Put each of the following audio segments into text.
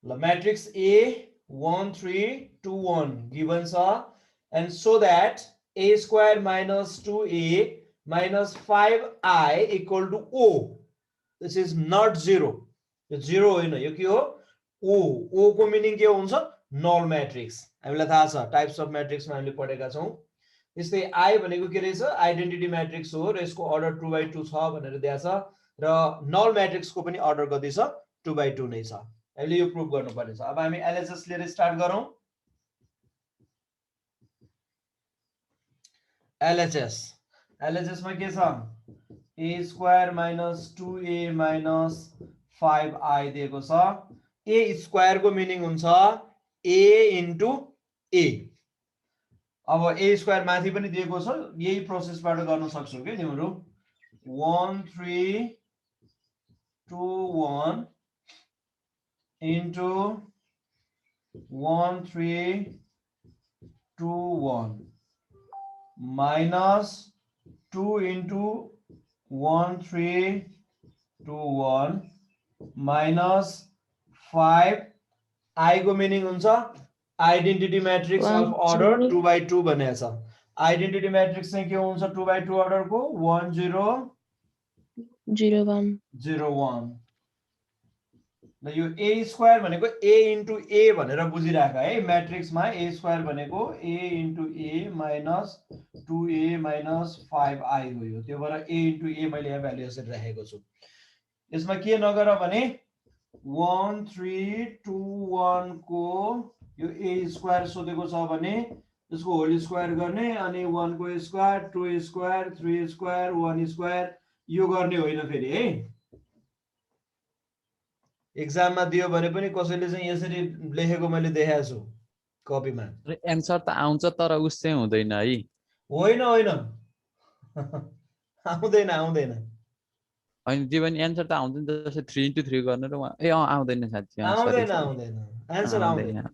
ल matrix A 1 3 2 1 given छ and so that A square minus 2A minus 5I equal to O. This is not 0. यो 0 होइन, यो के हो? O. O को मिनिङ के हुन्छ? नल म्याट्रिक्स. हामीलाई थाहा छ टाइप्स अफ म्याट्रिक्समा हामीले पढेका छौं. त्यस्तै I भनेको के रहेछ? आइडेन्टिटी म्याट्रिक्स हो र यसको अर्डर 2/2 छ भनेर दिएको छ र नल म्याट्रिक्सको पनि अर्डर कति छ? 2/2 नै छ. हामीले यो प्रुभ गर्नुपर्ने छ. अब हामी एलएचएस लिएर स्टार्ट गरौँ. एलएचएस मा के छ? A square minus 2A minus 5I दिएको छ. A स्क्वायर को मिनिङ हुन्छ A into A. अब A स्क्वायर माथि पनि दिएको छ, यही प्रोसेसबाट गर्न सक्छौ के तिम्रो. 1 3 2 1 into 1 3 2 1 minus 2 into 1 3 2 1 minus 5 I को मिनिङ हुन्छ आइडेन्टिटी म्याट्रिक्स अफ अर्डर 2/2 भनेको छ. आइडेन्टिटी म्याट्रिक्स चाहिँ के हुन्छ 2/2 अर्डर को? 1 0 0 1 0 1. ल यो A स्क्वायर भनेको A into A भनेर बुझिराख है. म्याट्रिक्समा A स्क्वायर भनेको A into A minus 2A minus 5I हो. यो त्यो भएर A into A मैले यहाँ भ्यालु यसरी राखेको छु. यसमा के नगर भने 1 3 2 1 को यो A स्क्वायर सोधेको छ भने यसको होल स्क्वायर गर्ने अनि 1 को स्क्वायर 2 स्क्वायर 3 स्क्वायर 1 स्क्वायर यो गर्ने होइन फेरि है. एक्जाममा दियो भने पनि कसैले चाहिँ यसरी लेखेको मैले देखाएको छु कपीमा. एन्सर त आउँछ तर उस चाहिँ हुँदैन है. होइन होइन आउँदैन आउँदैन. अनि त्यो पनि एन्सर त आउँछ नि, जस्तै 3 into 3 गर्ने र ए आउँदैन साथी. आउँदैन आउँदैन एन्सर आउँदैन.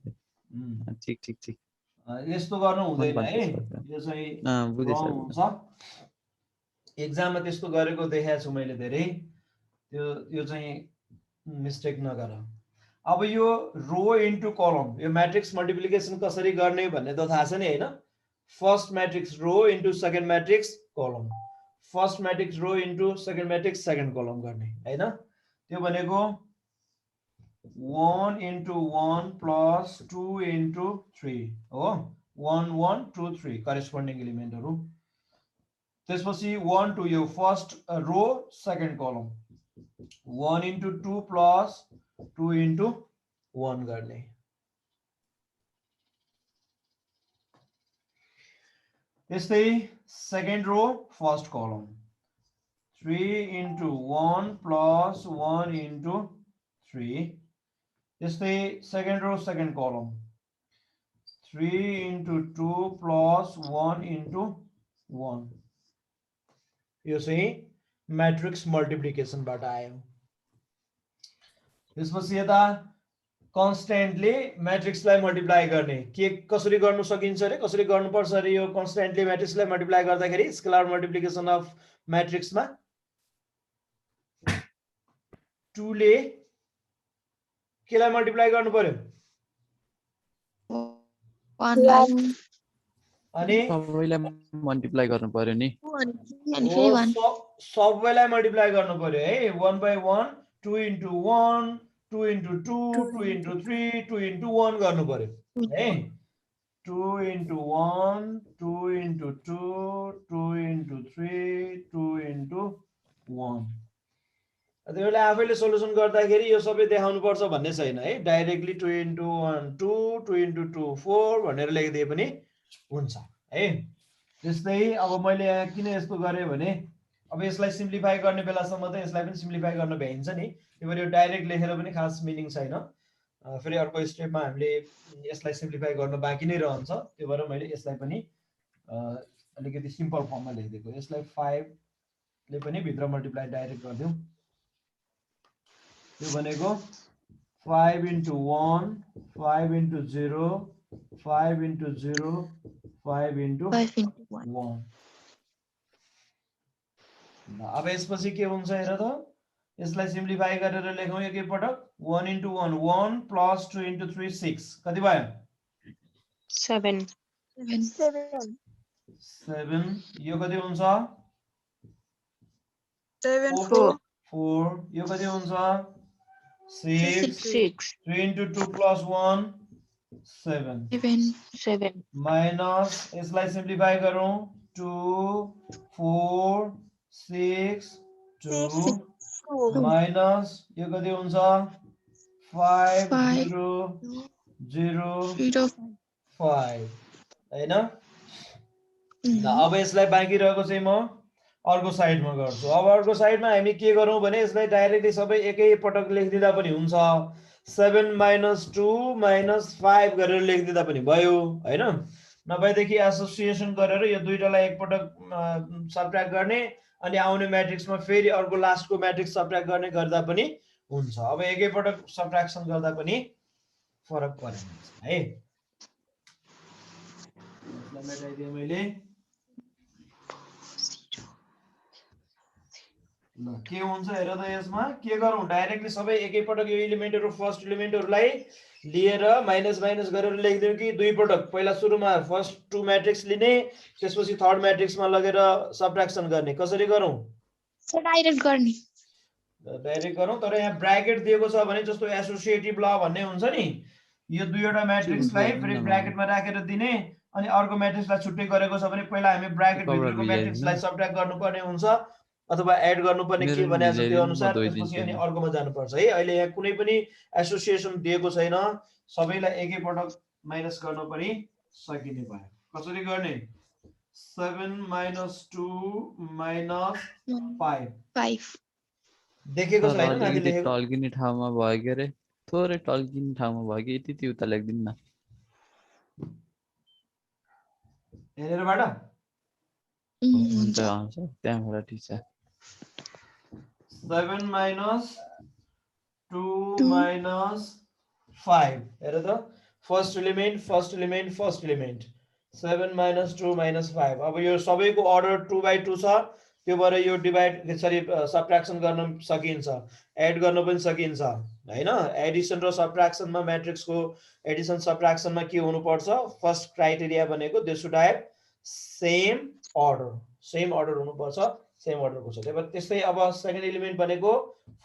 ठीक ठीक ठीक. यस्तो गर्नु हुँदैन है. यो चाहिँ रङ हुन्छ. एक्जाममा त्यस्तो गरेको देखाएको छु मैले धेरै. यो चाहिँ मिस्टेक नगर. अब यो रो इन्टु कलम, यो म्याट्रिक्स मल्टिप्लिकेसन कसरी गर्ने भन्ने त थाहा छ नि हैन. फर्स्ट म्याट्रिक्स रो इन्टु सेकेन्ड म्याट्रिक्स कलम, फर्स्ट म्याट्रिक्स रो इन्टु सेकेन्ड म्याट्रिक्स सेकेन्ड कलम गर्ने हैन. त्यो भनेको 1 into 1 plus 2 into 3 हो. 1 1 2 3 करेस्पोन्डिङ एलिमेन्टहरु. त्यसपछि 1 2 यो फर्स्ट रो सेकेन्ड कलम 1 into 2 plus 2 into 1 गर्ने. त्यस्तै सेकेन्ड रो फर्स्ट कलम 3 into 1 plus 1 into 3. त्यस्तै सेकेन्ड रो सेकेन्ड कलम 3 into 2 plus 1 into 1. यो चाहिँ म्याट्रिक्स मल्टिप्लिकेसनबाट आयो. त्यसपछि यता कन्स्टेन्टली म्याट्रिक्सलाई मल्टिप्लाई गर्ने के कसरी गर्न सकिन्छ रे, कसरी गर्नुपर्छ रे. यो कन्स्टेन्टली म्याट्रिक्सलाई मल्टिप्लाई गर्दाखेरि स्केलर मल्टिप्लिकेसन अफ म्याट्रिक्समा 2 ले केलाई मल्टिप्लाई गर्नु पर्यो? 1 लाई अनि सबैलाई मल्टिप्लाई गर्नु पर्यो नि. सबैलाई मल्टिप्लाई गर्नु पर्यो है. 1 by 1 2 into 1 2 into 2 2 into 3 2 into 1 गर्नु पर्यो है. 2 into 1 2 into 2 2 into 3 2 into 1. त्यसले आफैले सोलुसन गर्दाखेरि यो सबै देखाउनु पर्छ भन्ने छैन है. डाइरेक्टली 2 into 1 2 2 into 2 4 भनेर लेखिदिए पनि हुन्छ है. त्यस्तै अब मैले यहाँ किन यस्तो गरेँ भने अब यसलाई सिम्प्लिफाई गर्ने बेलासम्म त यसलाई पनि सिम्प्लिफाई गर्न भ्याइन्छ नि. त्यो भएर यो डाइरेक्ट लेखेर पनि खास मिनिङ छैन. फेरि अर्को स्टेपमा हामीले यसलाई सिम्प्लिफाई गर्न बाँकी नै रहन्छ. त्यो भएर मैले यसलाई पनि अलिकति सिम्पल फर्ममा लेखिदिएको. यसलाई 5 ले पनि भित्र मल्टिप्लाई डाइरेक्ट गरिदिउँ. त्यो भनेको 5 into 1 5 into 0 5 into 0 5 into 1. अब यसपछि के हुन्छ हेर त यसलाई सिम्प्लिफाई गरेर लेखौँ एक पटक 1 into 1 1 plus 2 into 3 6 कति भयो 7 7 यो कति हुन्छ 7 4 4 यो कति हुन्छ 6 6 3 into 2 plus 1 7 7 minus यसलाई सिम्प्लिफाई गरौँ 2 4 6 2 minus यो कति हुन्छ 5 0 0 5 हैन अब यसलाई बाँकी रहेको चाहिँ म अर्को साइडमा गर्छु अब अर्को साइडमा हामी के गरौँ भने यसलाई डाइरेक्टली सबै एकै पटक लेखिदिँदा पनि हुन्छ 7 minus 2 minus 5 गरेर लेखिदिँदा पनि भयो हैन नभएदेखि एसोसिएसन गरेर यो दुईटालाई एकपटक सबट्र्याक्ट गर्ने अनि आउने म्याट्रिक्समा फेरि अर्को लास्टको म्याट्रिक्स सबट्र्याक्ट गर्ने गर्दा पनि हुन्छ अब एकै पटक सबट्र्याक्सन गर्दा पनि फरक परेन है यसलाई मेटाइदिए मैले ल के हुन्छ हेर त यसमा के गरौँ डाइरेक्टली सबै एकै पटक यो एलिमेन्टहरु फर्स्ट एलिमेन्टहरुलाई लिएर माइनस माइनस गरेर लेखिदिउँ कि दुई पटक पहिला सुरुमा फर्स्ट टु म्याट्रिक्स लिने त्यसपछि थर्ड म्याट्रिक्समा लगेर सबट्र्याक्सन गर्ने कसरी गरौँ डाइरेक्ट गर्ने डाइरेक्ट गरौँ तर यहाँ ब्र्याकेट दिएको छ भने जस्तो एसोसिएटिभ ल भन्ने हुन्छ नि यो दुईवटा म्याट्रिक्सलाई फेरि ब्र्याकेटमा राखेर दिने अनि अर्को म्याट्रिक्सलाई छुट्टै गरेको छ भने पहिला हामी ब्र्याकेट भित्रको म्याट्रिक्सलाई सबट्र्याक्ट गर्नुपर्ने हुन्छ अथवा एड गर्नुपर्ने के भनेको छ त्यो अनुसार त्यसपछि अनि अर्कोमा जानुपर्छ है अहिले यहाँ कुनै पनि एसोसिएसन दिएको छैन सबैलाई एकै पटक माइनस गर्न पनि सकिने भयो कसरी गर्ने 7 minus 2 minus 5 देखेको छैन माथि लेखेको टल्किने ठाउँमा भयो के रे थोरै टल्किने ठाउँमा भयो कि यति उता लेख्दिन न हेरेरबाट हुन्छ आउँछ त्यहाँबाट ठिक छ 7 minus 2 minus 5 हेर त फर्स्ट एलिमेन्ट 7 minus 2 minus 5 अब यो सबैको अर्डर 2 by 2 छ त्यो भएर यो डिभाइड सरी सबट्र्याक्सन गर्न सकिन्छ एड गर्न पनि सकिन्छ हैन एडिसन र सबट्र्याक्सनमा म्याट्रिक्सको एडिसन सबट्र्याक्सनमा के हुनुपर्छ फर्स्ट क्राइटेरिया भनेको they should have same order हुनुपर्छ सेम अर्डरको छ त्यही भएर त्यस्तै अब सेकेन्ड एलिमेन्ट भनेको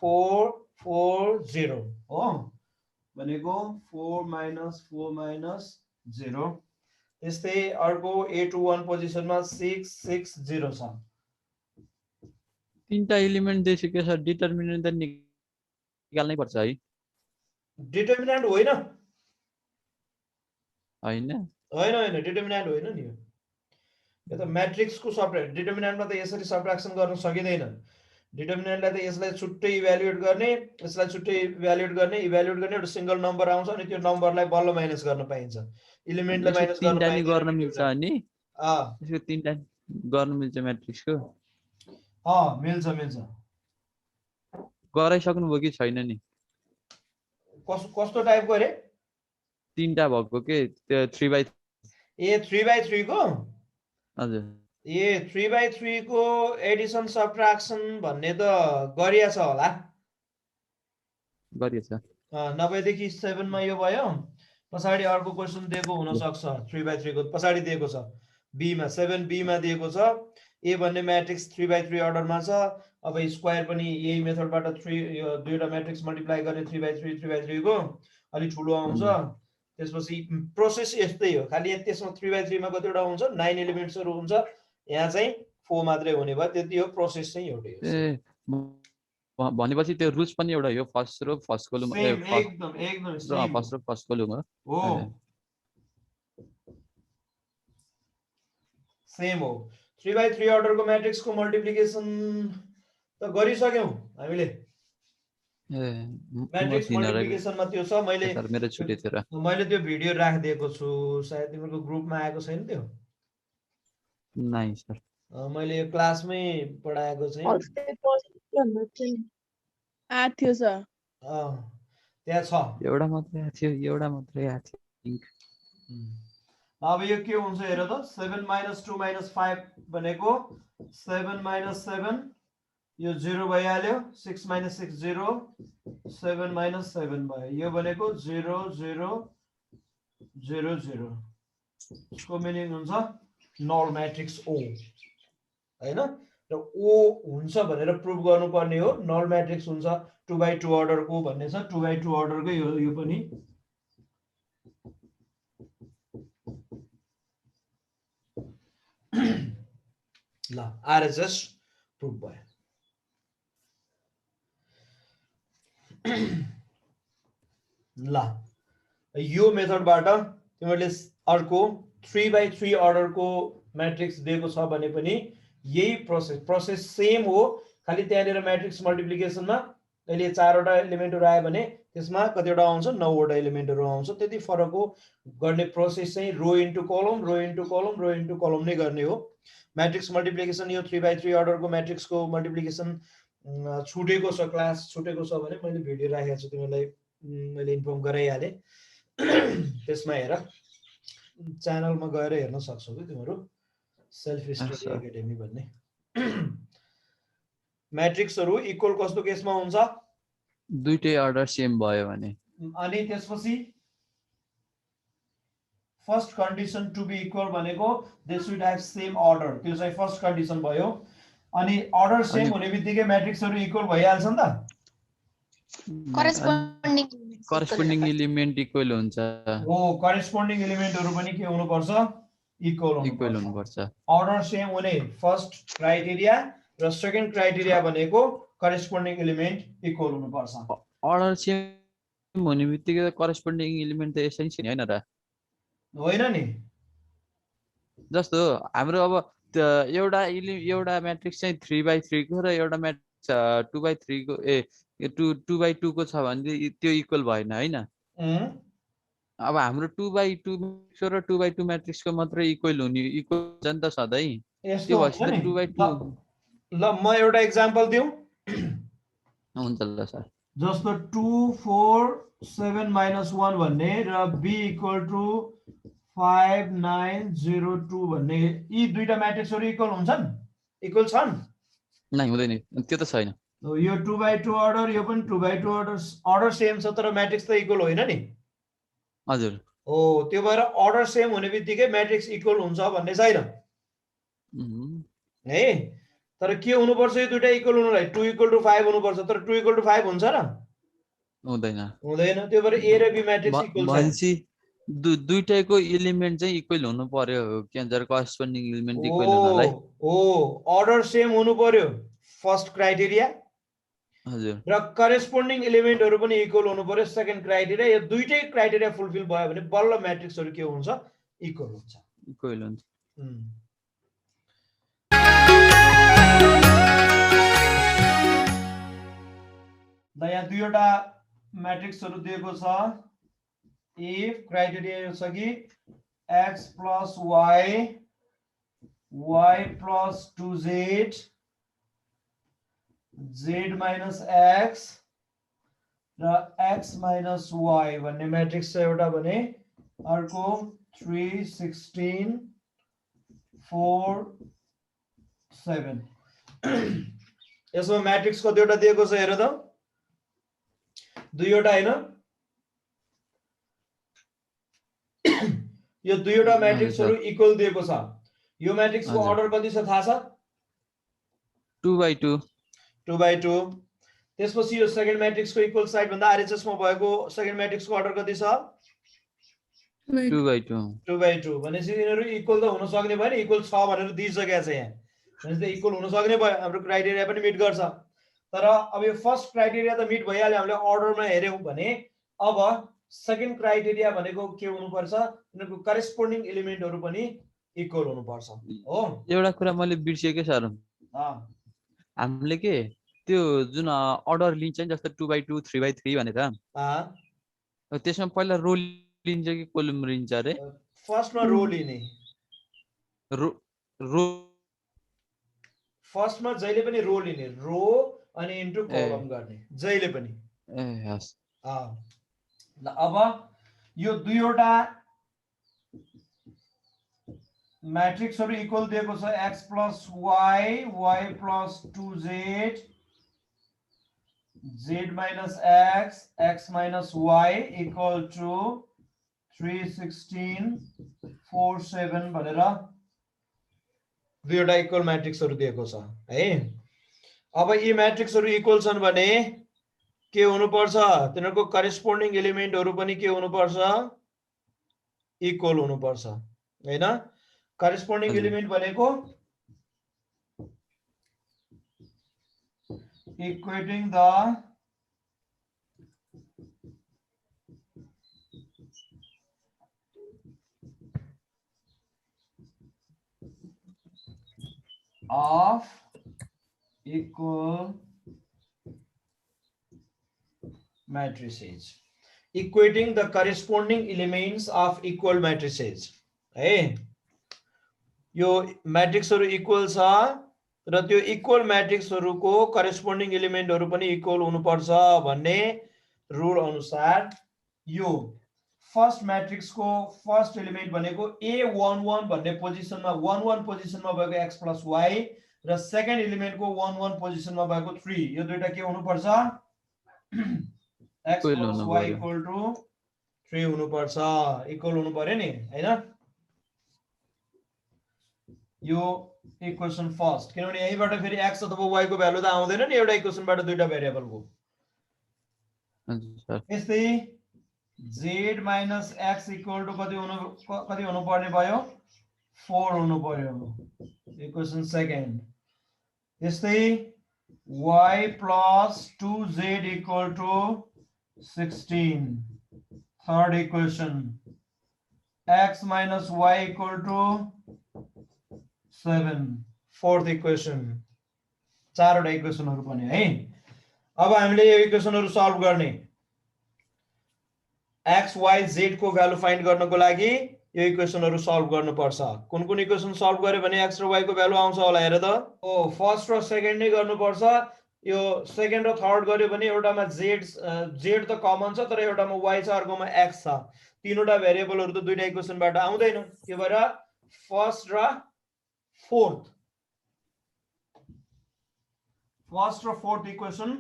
4 4 0 हो भनेको 4 minus 4 minus 0 त्यस्तै अर्को 8 to 1 पोजिसनमा 6 6 0 छ तीनटा एलिमेन्ट दिएको छ डिटरमिनेन्ट त निकाल्नै पर्छ है डिटरमिनेन्ट होइन हैन डिटरमिनेन्ट होइन नि यो त म्याट्रिक्सको सबट्र्याक्ट डिटरमिनेन्टमा त यसरी सबट्र्याक्सन गर्न सकिँदैन डिटरमिनेन्टलाई त यसलाई छुट्टै इभ्यालुएट गर्ने यसलाई छुट्टै इभ्यालुएट गर्ने एउटा सिंगल नम्बर आउँछ अनि त्यो नम्बरलाई बल्ल माइनस गर्न पाइन्छ एलिमेन्टलाई माइनस गर्न मिल्छ अनि यसको तीनटा गर्न मिल्छ म्याट्रिक्सको मिल्छ गराइसक्नु भयो कि छैन नि कस्तो टाइपको अरे तीनटा भएको के त्यो 3/3 को हजुर 3/3 को एडिसन सबट्र्याक्सन भन्ने त गरिया छ होला गरिएछ नभएदेखि 7 मा यो भयो पछाडी अर्को क्वेशन दिएको हुन सक्छ 3/3 को पछाडी दिएको छ बी मा 7b मा दिएको छ ए भन्ने म्याट्रिक्स 3/3 अर्डरमा छ अब स्क्वायर पनि यही मेथडबाट 3 यो दुईटा म्याट्रिक्स मल्टिप्लाई गर्ने 3/3 को अलि ठुलो आउँछ त्यसपछि प्रोसेस यस्तै हो खाली त्यसमा 3/3 मा कतिवटा हुन्छ 9 एलिमेन्ट्सहरु हुन्छ यहाँ चाहिँ 4 मात्रै हुने भयो त्यति हो प्रोसेस चाहिँ एउटै हो भनेपछि त्यो रुल्स पनि एउटै हो फर्स्ट रो फर्स्ट कोलम एकदम same first row first column हो सेम हो 3/3 अर्डरको म्याट्रिक्सको मल्टिप्लिकेसन त गरिसक्यौ हामीले म्याट्रिक्स मल्टिप्लिकेसनमा त्यो छ मैले त्यो भिडियो राखिदिएको छु सायद तिम्रो ग्रुपमा आएको छैन त्यो नाइ सर मैले यो क्लासमै पढाएको चाहिँ थियो सर त्यहाँ छ एउटा मात्रै थियो अब यो के हुन्छ हेर त 7 - 2 - 5 भनेको 7 - 7 यो 0 भइहाल्यो 6 minus 6 0 7 minus 7 भयो यो भनेको 0 0 0 0 यसको मिनिङ हुन्छ नल म्याट्रिक्स O हैन र O हुन्छ भनेर प्रुभ गर्नुपर्ने हो नल म्याट्रिक्स हुन्छ 2x2 अर्डरको भन्ने छ 2x2 अर्डरको यो पनि ल RHS प्रुभ भयो ल यो मेथडबाट तिमीहरूले अर्को 3x3 अर्डरको म्याट्रिक्स दिएको छ भने पनि यही प्रोसेस सेम हो खाली त्यहाँनिर म्याट्रिक्स मल्टिप्लिकेसनमा अहिले 4 वटा एलिमेन्टहरु आयो भने त्यसमा कतिवटा आउँछ 9 वटा एलिमेन्टहरु आउँछ त्यति फरक हो गर्ने प्रोसेस चाहिँ रो इन्टु कलम रो इन्टु कलम रो इन्टु कलम नै गर्ने हो म्याट्रिक्स मल्टिप्लिकेसन यो 3x3 अर्डरको म्याट्रिक्सको मल्टिप्लिकेसन छुटेको छ क्लास छुटेको छ भने मैले भिडियो राखेको छु तिमीलाई मैले इन्फर्म गराइहाले त्यसमा हेर च्यानलमा गएर हेर्न सक्छौ के तिमीहरु सेल्फ स्टडी एकाडेमी भन्ने म्याट्रिक्सहरु इक्वल कस्तो केसमा हुन्छ दुईटै अर्डर सेम भयो भने अनि त्यसपछि first condition to be equal भनेको they should have same order त्यो चाहिँ फर्स्ट कन्डिसन भयो अनि अर्डर सेम हुने बित्तिकै म्याट्रिक्सहरु इक्वल भइहाल्छ नि त करेस्पोन्डिङ एलिमेन्ट इक्वल हुन्छ हो करेस्पोन्डिङ एलिमेन्टहरु पनि के हुनु पर्छ इक्वल हुनु पर्छ अर्डर सेम हुने फर्स्ट क्राइटेरिया र सेकेन्ड क्राइटेरिया भनेको करेस्पोन्डिङ एलिमेन्ट इक्वल हुनु पर्छ अर्डर सेम हुने बित्तिकै करेस्पोन्डिङ एलिमेन्ट त एसेन्सियल हैन र होइन नि जस्तो हाम्रो अब एउटा म्याट्रिक्स चाहिँ 3x3 को र एउटा म्याट्रिक्स 2x3 को 2x2 को छ भने त्यो इक्वल भएन हैन अब हाम्रो 2x2 र 2x2 म्याट्रिक्स को मात्र इक्वल हुने इक्वल हुन्छ नि त सधैं त्यो भएपछि 2x2 ल म एउटा एक्जाम्पल दिउ हुन्छ ल सर जस्तो 2 4 7 -1 भन्ने र b = 5 9 0 2 भन्ने यी दुईटा म्याट्रिक्सहरु इक्वल हुन्छन् इक्वल छन् नै हुँदैन त्यो त छैन यो 2x2 अर्डर यो पनि 2x2 अर्डर सेम छ तर म्याट्रिक्स त इक्वल होइन नि हजुर हो त्यो भएर अर्डर सेम हुने बित्तिकै म्याट्रिक्स इक्वल हुन्छ भन्ने छैन है तर के हुनु पर्छ यो दुईटा इक्वल हुनलाई 2 = 5 हुनु पर्छ तर 2 = 5 हुन्छ र हुँदैन त्यो भएर a र b म्याट्रिक्स इक्वल छ दुईटैको एलिमेन्ट चाहिँ इक्वल हुनु पर्यो के भन्छ करेस्पोन्डिङ एलिमेन्ट इक्वल हुनलाई हो अर्डर सेम हुनु पर्यो फर्स्ट क्राइटेरिया हजुर र करेस्पोन्डिङ एलिमेन्टहरु पनि इक्वल हुनु पर्यो सेकेन्ड क्राइटेरिया यो दुईटै क्राइटेरिया फुलफिल भयो भने बल्ल म्याट्रिक्सहरु के हुन्छ इक्वल हुन्छ ल यहाँ दुईवटा म्याट्रिक्सहरु दिएको छ if criteria छ कि x plus y plus 2z z minus x र x minus y भन्ने म्याट्रिक्स छ एउटा भने अर्को 3 16 4 7 यसमा म्याट्रिक्स कतिवटा दिएको छ हेर त दुईवटा हैन यो दुईवटा म्याट्रिक्सहरु इक्वल दिएको छ यो म्याट्रिक्सको अर्डर कति छ थाहा छ 2x2 त्यसपछि यो सेकेन्ड म्याट्रिक्सको इक्वल साइड भन्दा आरएचएस मा भएको सेकेन्ड म्याट्रिक्सको अर्डर कति छ 2x2 भनेपछि यिनीहरु इक्वल त हुन सक्ने भएन इक्वल छ भनेर दिइसकेको छ यहाँ भनेपछि इक्वल हुन सक्ने भयो हाम्रो क्राइटेरिया पनि मिट गर्छ तर अब यो फर्स्ट क्राइटेरिया त मिट भइहाल्यो हामीले अर्डरमा हेर्यौं भने अब सेकेन्ड क्राइटेरिया भनेको के हुनु पर्छ यिनीहरुको करेस्पोन्डिङ एलिमेन्टहरु पनि इक्वल हुनु पर्छ हो एउटा कुरा मैले बिर्सिए के सर हामीले के त्यो जुन अर्डर लिन्छ नि जस्तो 2x2 3x3 भनेर त्यसमा पहिला रो लिन्छ कि कोलम लिन्छ रे फर्स्टमा रो लिने रो फर्स्टमा जहिले पनि रो लिने रो अनि इन्टु कलम गर्ने जहिले पनि हस् ल अब यो दुईवटा म्याट्रिक्सहरु इक्वल दिएको छ x plus y, y plus 2z, z minus x, x minus y equal to 3, 16, 4, 7 भनेर दुईवटा इक्वल म्याट्रिक्सहरु दिएको छ है। अब यी म्याट्रिक्सहरु इक्वल छन् भने के हुनुपर्छ, तिनीहरुको करेस्पोन्डिङ एलिमेन्टहरु पनि के हुनुपर्छ, इक्वल हुनुपर्छ हैन। करेस्पोन्डिङ हजुर। एलिमेन्ट भनेको equating the of equal matrices, equating the corresponding elements of equal matrices है। यो म्याट्रिक्सहरु इक्वल छ र त्यो इक्वल म्याट्रिक्सहरुको करेस्पोन्डिङ एलिमेन्टहरु पनि इक्वल हुनुपर्छ भन्ने रुल अनुसार यो फर्स्ट म्याट्रिक्सको फर्स्ट एलिमेन्ट भनेको A11 भन्ने पोजिसनमा 11 पोजिसनमा भएको x plus y र सेकेन्ड एलिमेन्टको 11 पोजिसनमा भएको 3, यो दुईटा के हुनुपर्छ, x plus y equal to 3 हुनुपर्छ, इक्वल हुनु पर्यो नि हैन। यो इक्वेसन फर्स्ट, किनभने यहीबाट फेरि x अथवा y को भ्यालु त आउँदैन नि एउटा इक्वेसनबाट दुईटा भेरिएबलको। यस्तै z minus x equal to कति हुनु पर्ने भयो, 4 हुनु पर्यो, इक्वेसन सेकेन्ड। यस्तै y plus 2z equal to 16, third equation. x minus y equal to 7, fourth equation. चारवटा इक्वेसनहरु पनि है। अब हामीले यो इक्वेसनहरु सल्भ गर्ने, x y z को भ्यालु फाइन्ड गर्नको लागि यो इक्वेसनहरु सल्भ गर्नुपर्छ। कुन कुन इक्वेसन सल्भ गर्यो भने x र y को भ्यालु आउँछ होला हेर त। ओ फर्स्ट र सेकेन्ड नै गर्नुपर्छ। यो सेकेन्ड र थर्ड गर्यो भने एउटामा z त कमन छ तर एउटामा y छ अर्कोमा x छ। तीनवटा भेरिएबलहरु त दुईटा इक्वेसनबाट आउँदैन। के भएर फर्स्ट र फोर्थ इक्वेसन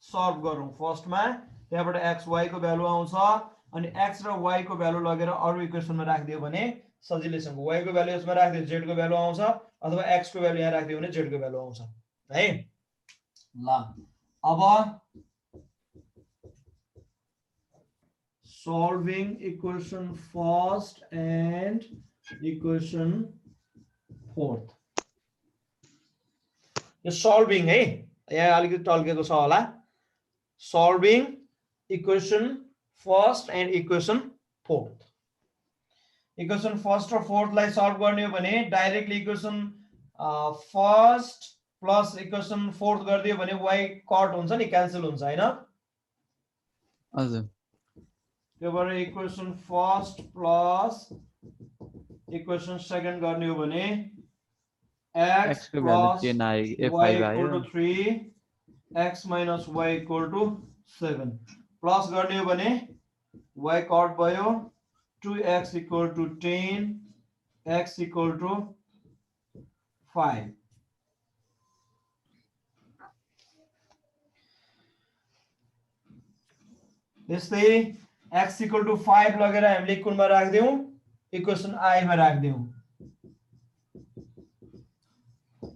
सल्भ गरौँ। फर्स्टमा त्यहाँबाट x y को भ्यालु आउँछ अनि x र y को भ्यालु लगेर अरु इक्वेसनमा राख्दियो भने सजिलैसँग y को भ्यालु यसमा राख्दियो z को भ्यालु आउँछ अथवा x को भ्यालु यहाँ राख्दियो भने z को भ्यालु आउँछ है। ल अब solving equation first and equation fourth, यो solving है, यहाँ अलिकति टल्केको छ होला। solving equation first and equation fourth, equation first र फोर्थ लाई सल्भ गर्ने हो भने directly equation first plus equation fourth गरिदियो भने y कट हुन्छ नि, क्यान्सल हुन्छ हैन। हजुर। त्यो भएर equation first plus equation second गर्ने हो भने x plus y equal to 3, x minus y equal to 7, plus गर्ने हो भने y कट भयो, 2x equal to 10, x equal to 5। यस्तै x equal to 5 लगेर हामीले कुनमा राख्दियौ, इक्वेसन I मा राख्दियौ।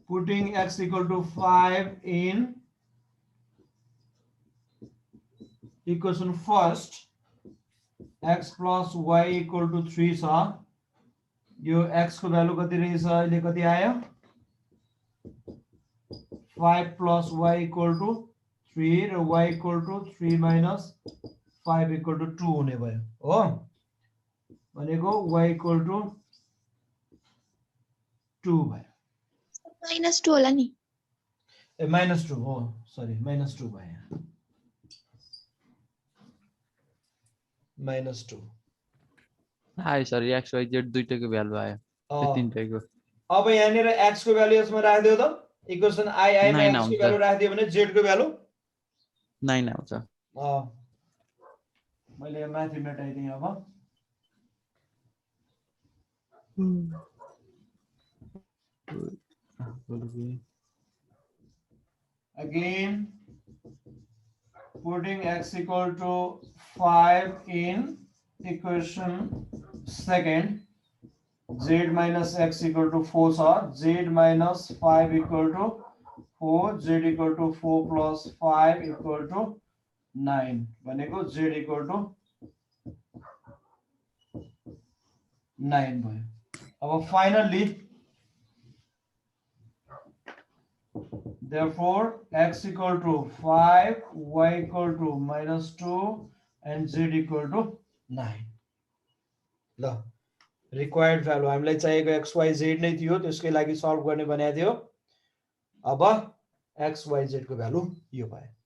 Putting x equal to 5 in equation first, x plus y equal to 3 छ। यो x को भ्यालु कति रहेछ अहिले, कति आयो, 5 plus y equal to 3 र y equal to 3 minus 5 equal to 2 हुने भयो हो। भनेको y equal to 2 भयो। -2 होला नि, ए -2 हो, सरी -2 भयो, -2 आयो सर, x y z दुईटैको भ्यालु आयो, त्यो तीनटैको। अब यहाँनिर x को भ्यालु यसमा राख्दियो त, इक्वेसन I मा x को भ्यालु राख्दियो भने z को भ्यालु 9 आउँछ। मैले यो माथि मेटाइदिएँ। अब Again, putting x equal to 5 in equation second, z minus x equal to 4 sir, z minus 5 equal to 4, z equal to 4 plus 5 equal to 9. भनेको z equal to 9 भयो. अब finally, therefore x equal to 5, y equal to -2 and z equal to 9. ल required value हामीलाई चाहिएको x y z नै थियो, त्यसकै लागि सल्भ गर्ने भनेको थियो. अब x y z को भ्यालु यो भयो.